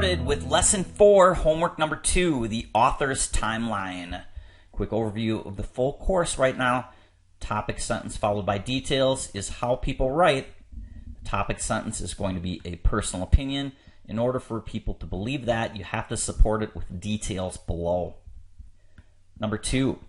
started with lesson 4, homework number 2, the author's timeline. Quick overview of the full course right now. Topic sentence followed by details is how people write. The topic sentence is going to be a personal opinion. In order for people to believe that, you have to support it with details below. Number 2,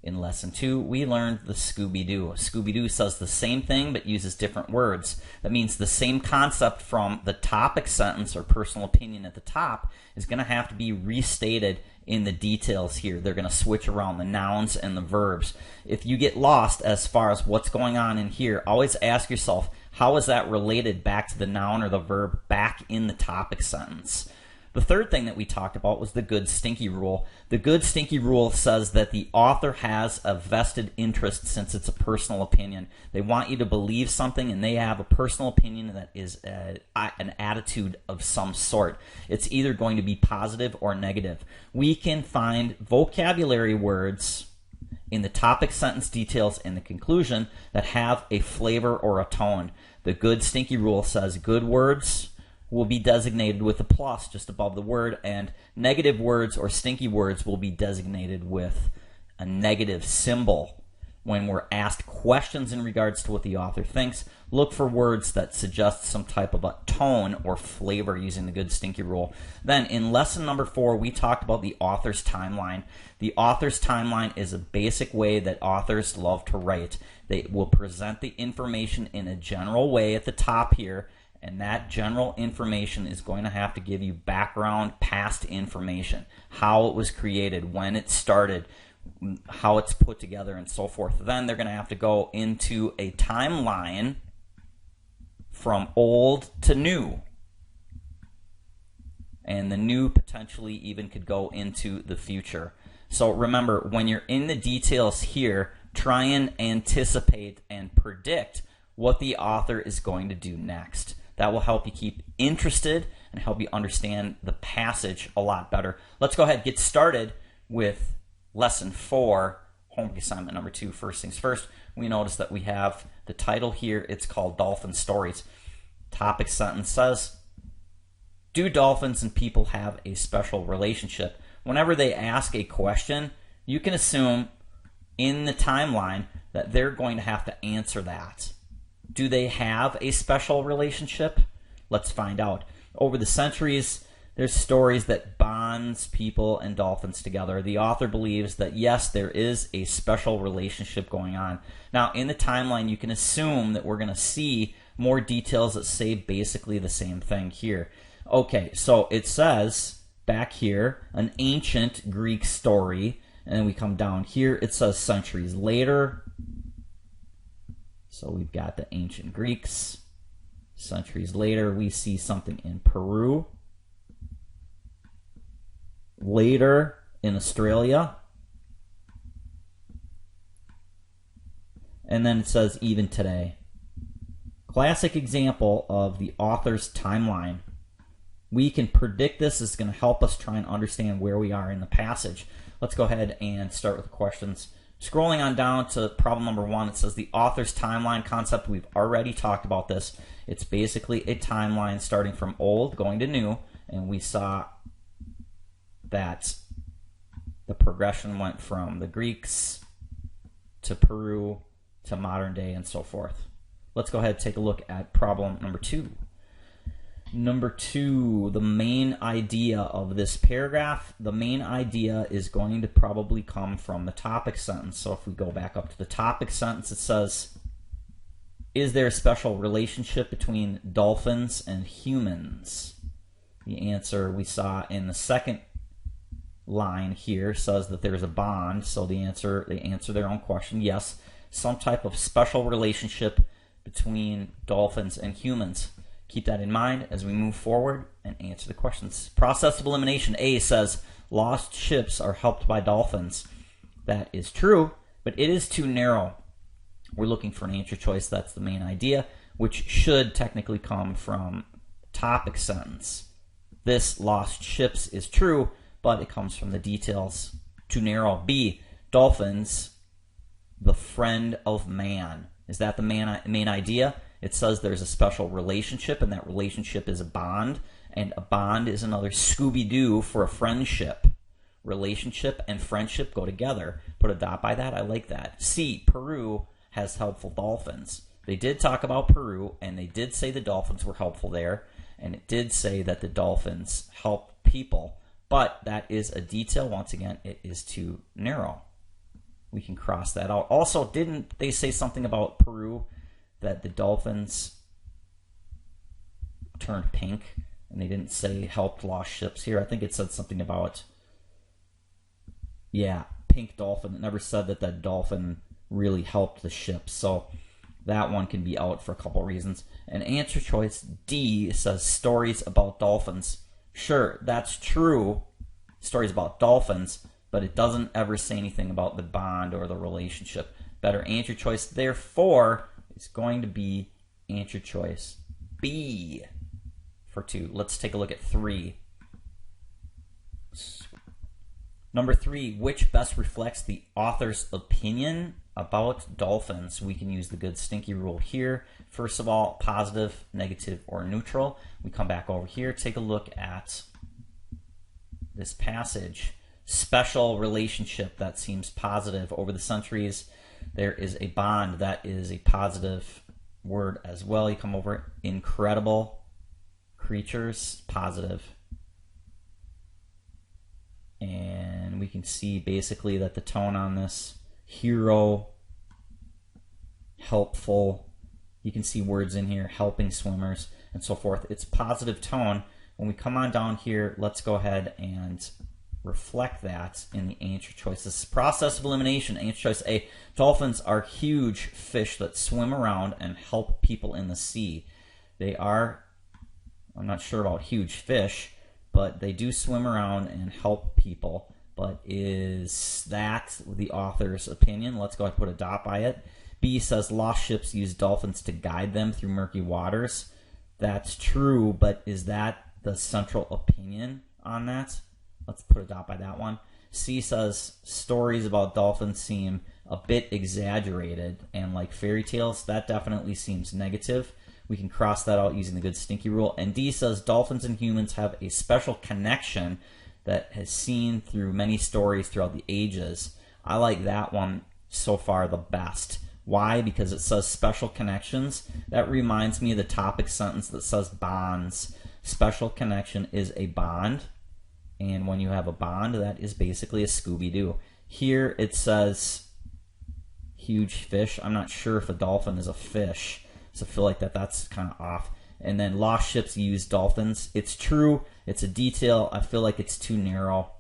in lesson 2, we learned the Scooby-Doo. Scooby-Doo says the same thing but uses different words. That means the same concept from the topic sentence or personal opinion at the top is going to have to be restated in the details here. They're going to switch around the nouns and the verbs. If you get lost as far as what's going on in here, always ask yourself, how is that related back to the noun or the verb back in the topic sentence? The third thing that we talked about was the good stinky rule. The good stinky rule says that the author has a vested interest since it's a personal opinion. They want you to believe something and they have a personal opinion that is an attitude of some sort. It's either going to be positive or negative. We can find vocabulary words in the topic, sentence, details, and the conclusion that have a flavor or a tone. The good stinky rule says good words will be designated with a plus just above the word, and negative words or stinky words will be designated with a negative symbol. When we're asked questions in regards to what the author thinks, look for words that suggest some type of a tone or flavor using the good stinky rule. Then in lesson number 4, we talked about the author's timeline. The author's timeline is a basic way that authors love to write. They will present the information in a general way at the top here, and that general information is going to have to give you background, past information, how it was created, when it started, how it's put together, and so forth. Then they're going to have to go into a timeline from old to new. And the new potentially even could go into the future. So remember, when you're in the details here, try and anticipate and predict what the author is going to do next. That will help you keep interested and help you understand the passage a lot better. Let's go ahead and get started with lesson 4, homework assignment number 2. First things first, we notice that we have the title here. It's called Dolphin Stories. Topic sentence says, do dolphins and people have a special relationship? Whenever they ask a question, you can assume in the timeline that they're going to have to answer that. Do they have a special relationship? Let's find out. Over the centuries, there's stories that bonds people and dolphins together. The author believes that yes, there is a special relationship going on. Now, in the timeline, you can assume that we're going to see more details that say basically the same thing here. Okay, so it says back here, an ancient Greek story, and then we come down here, it says centuries later. So we've got the ancient Greeks. Centuries later, we see something in Peru. Later, in Australia. And then it says even today. Classic example of the author's timeline. We can predict this. Is going to help us try and understand where we are in the passage. Let's go ahead and start with the questions. Scrolling on down to problem number 1, it says the author's timeline concept. We've already talked about this. It's basically a timeline starting from old going to new, and we saw that the progression went from the Greeks to Peru to modern day and so forth. Let's go ahead and take a look at problem number 2. Number 2, the main idea of this paragraph. The main idea is going to probably come from the topic sentence. So if we go back up to the topic sentence, it says, is there a special relationship between dolphins and humans? The answer we saw in the second line here says that there's a bond. So they answer their own question. Yes, some type of special relationship between dolphins and humans. Keep that in mind as we move forward and answer the questions. Process of elimination. A says, lost ships are helped by dolphins. That is true, but it is too narrow. We're looking for an answer choice. That's the main idea, which should technically come from topic sentence. This lost ships is true, but it comes from the details. Too narrow. B, dolphins, the friend of man. Is that the main idea? It says there's a special relationship, and that relationship is a bond, And a bond is another Scooby-Doo for a friendship. Relationship and friendship go together. Put a dot by that. I like that. C, Peru has helpful dolphins. They did talk about Peru, and they did say the dolphins were helpful there, and it did say that the dolphins help people. But that is a detail. Once again, it is too narrow. We can cross that out. Also, didn't they say something about Peru, that the dolphins turned pink, and they didn't say helped lost ships here? I think it said something about, yeah, pink dolphin. It never said that that dolphin really helped the ship. So that one can be out for a couple reasons. And answer choice D says stories about dolphins. Sure, that's true, stories about dolphins, but it doesn't ever say anything about the bond or the relationship. Better answer choice, therefore, is going to be answer choice B for 2. Let's take a look at 3. Number 3, which best reflects the author's opinion about dolphins? We can use the good stinky rule here. First of all, positive, negative, or neutral. We come back over here, take a look at this passage. Special relationship, that seems positive. Over the centuries, there is a bond, that is a positive word as well. You come over, incredible creatures, positive. And we can see basically that the tone on this, hero, helpful, you can see words in here, helping swimmers, and so forth. It's positive tone. When we come on down here, let's go ahead and reflect that in the answer choices. Process of elimination, answer choice A. Dolphins are huge fish that swim around and help people in the sea. They are, I'm not sure about huge fish, but they do swim around and help people. But is that the author's opinion? Let's go ahead and put a dot by it. B says lost ships use dolphins to guide them through murky waters. That's true, but is that the central opinion on that? Let's put a dot by that one. C says stories about dolphins seem a bit exaggerated and like fairy tales. That definitely seems negative. We can cross that out using the good stinky rule. And D says dolphins and humans have a special connection that has seen through many stories throughout the ages. I like that one so far the best. Why? Because it says special connections. That reminds me of the topic sentence that says bonds. Special connection is a bond. And when you have a bond, that is basically a Scooby-Doo. Here it says huge fish. I'm not sure if a dolphin is a fish. So I feel like that's kind of off. And then lost ships use dolphins. It's true. It's a detail. I feel like it's too narrow.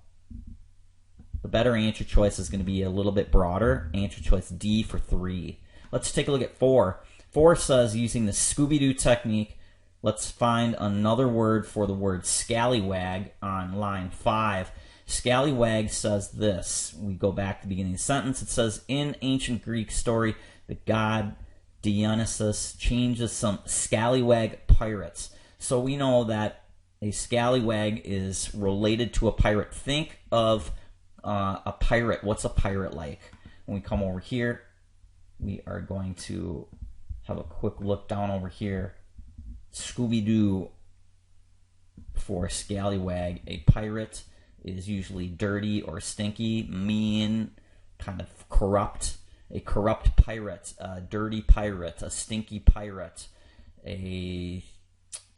The better answer choice is going to be a little bit broader. Answer choice D for 3. Let's take a look at 4. 4 says using the Scooby-Doo technique, let's find another word for the word scallywag on line 5. Scallywag says this. We go back to the beginning of the sentence. It says, in ancient Greek story, the god Dionysus changes some scallywag pirates. So we know that a scallywag is related to a pirate. Think of a pirate. What's a pirate like? When we come over here, we are going to have a quick look down over here. Scooby-Doo for scallywag. A pirate is usually dirty or stinky, mean, kind of corrupt. A corrupt pirate, a dirty pirate, a stinky pirate, a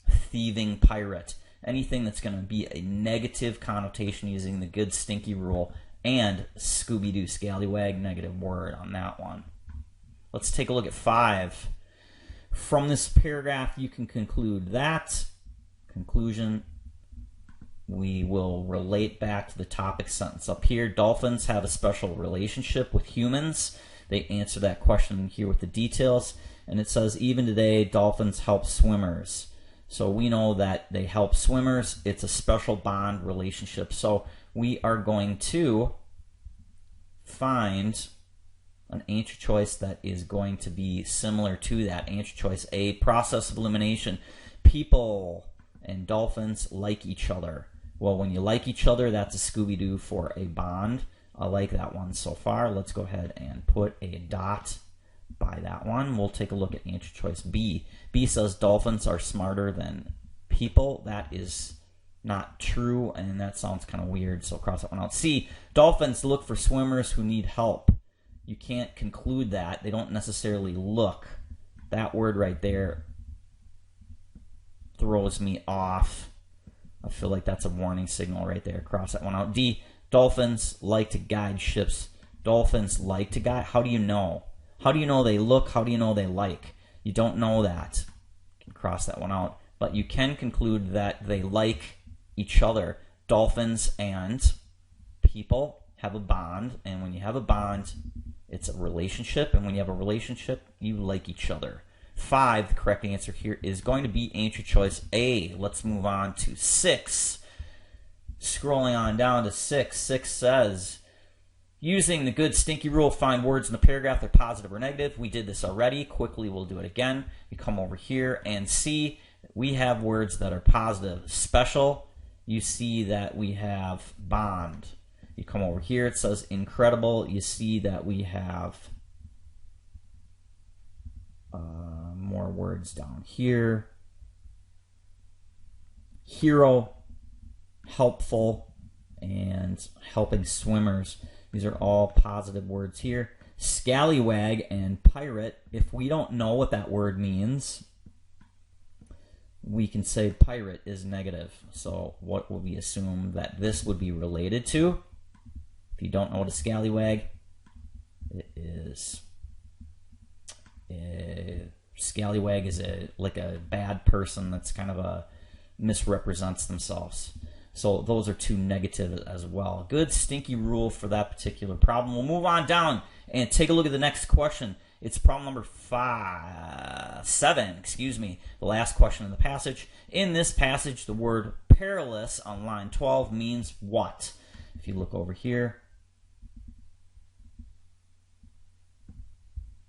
thieving pirate. Anything that's going to be a negative connotation using the good stinky rule, and Scooby-Doo scallywag, negative word on that one. Let's take a look at 5. From this paragraph, you can conclude that. Conclusion, we will relate back to the topic sentence up here. Dolphins have a special relationship with humans. They answer that question here with the details. And it says, even today, dolphins help swimmers. So we know that they help swimmers. It's a special bond relationship. So we are going to find an answer choice that is going to be similar to that. Answer choice A, process of elimination. People and dolphins like each other. Well, when you like each other, that's a Scooby-Doo for a bond. I like that one so far. Let's go ahead and put a dot by that one. We'll take a look at answer choice B. B says dolphins are smarter than People, that is not true, and that sounds kind of weird, so cross that one out. C, dolphins look for swimmers who need help. You can't conclude that. They don't necessarily look. That word right there throws me off. I feel like that's a warning signal right there. Cross that one out. D, dolphins like to guide ships. Dolphins like to guide. How do you know? How do you know they look? How do you know they like? You don't know that. You can cross that one out. But you can conclude that they like each other. Dolphins and people have a bond, and when you have a bond, it's a relationship, and when you have a relationship, you like each other. 5, the correct answer here is going to be answer choice A. Let's move on to 6. Scrolling on down to 6. 6 says, using the good stinky rule, find words in the paragraph that are positive or negative. We did this already. Quickly, we'll do it again. You come over here and see we have words that are positive. Special, you see that we have bond. You come over here, it says incredible. You see that we have more words down here. Hero, helpful, and helping swimmers. These are all positive words here. Scallywag and pirate, if we don't know what that word means, we can say pirate is negative. So what will we assume that this would be related to? If you don't know what a scallywag, it is scallywag is like a bad person that's kind of a misrepresents themselves. So those are 2 negative as well. Good stinky rule for that particular problem. We'll move on down and take a look at the next question. It's problem number 7, the last question in the passage. In this passage, the word perilous on line 12 means what? If you look over here,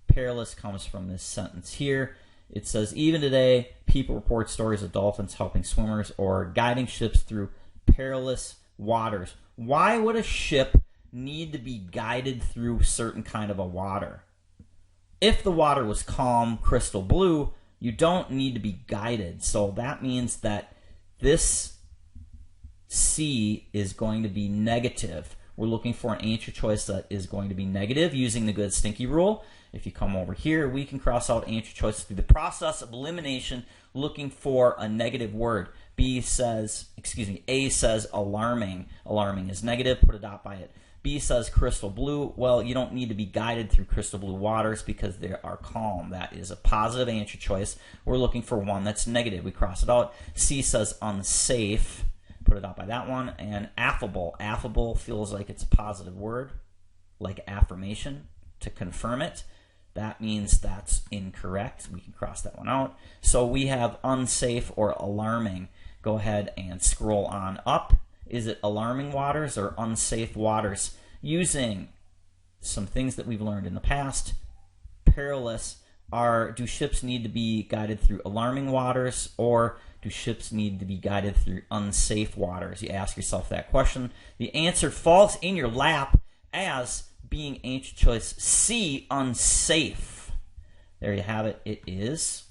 perilous comes from this sentence here. It says, even today, people report stories of dolphins helping swimmers or guiding ships through perilous waters. Why would a ship need to be guided through certain kind of a water? If the water was calm, crystal blue, you don't need to be guided. So that means that this C is going to be negative. We're looking for an answer choice that is going to be negative using the good stinky rule. If you come over here, we can cross out answer choices through the process of elimination, looking for a negative word. A says alarming. Alarming is negative, put a dot by it. B says crystal blue. Well, you don't need to be guided through crystal blue waters because they are calm. That is a positive answer choice. We're looking for one that's negative. We cross it out. C says unsafe. Put a dot by that one. And affable. Affable feels like it's a positive word, like affirmation, to confirm it. That means that's incorrect. We can cross that one out. So we have unsafe or alarming. Go ahead and scroll on up. Is it alarming waters or unsafe waters? Using some things that we've learned in the past. Perilous. Do ships need to be guided through alarming waters, or do ships need to be guided through unsafe waters? You ask yourself that question. The answer falls in your lap as being answer choice C, unsafe. There you have it. It is.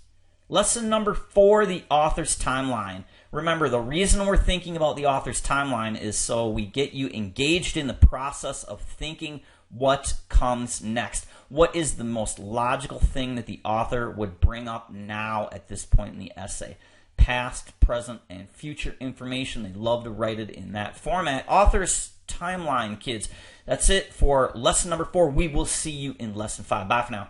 Lesson number 4, the author's timeline. Remember, the reason we're thinking about the author's timeline is so we get you engaged in the process of thinking what comes next. What is the most logical thing that the author would bring up now at this point in the essay? Past, present, and future information. They love to write it in that format. Author's timeline, kids. That's it for lesson number 4. We will see you in lesson 5. Bye for now.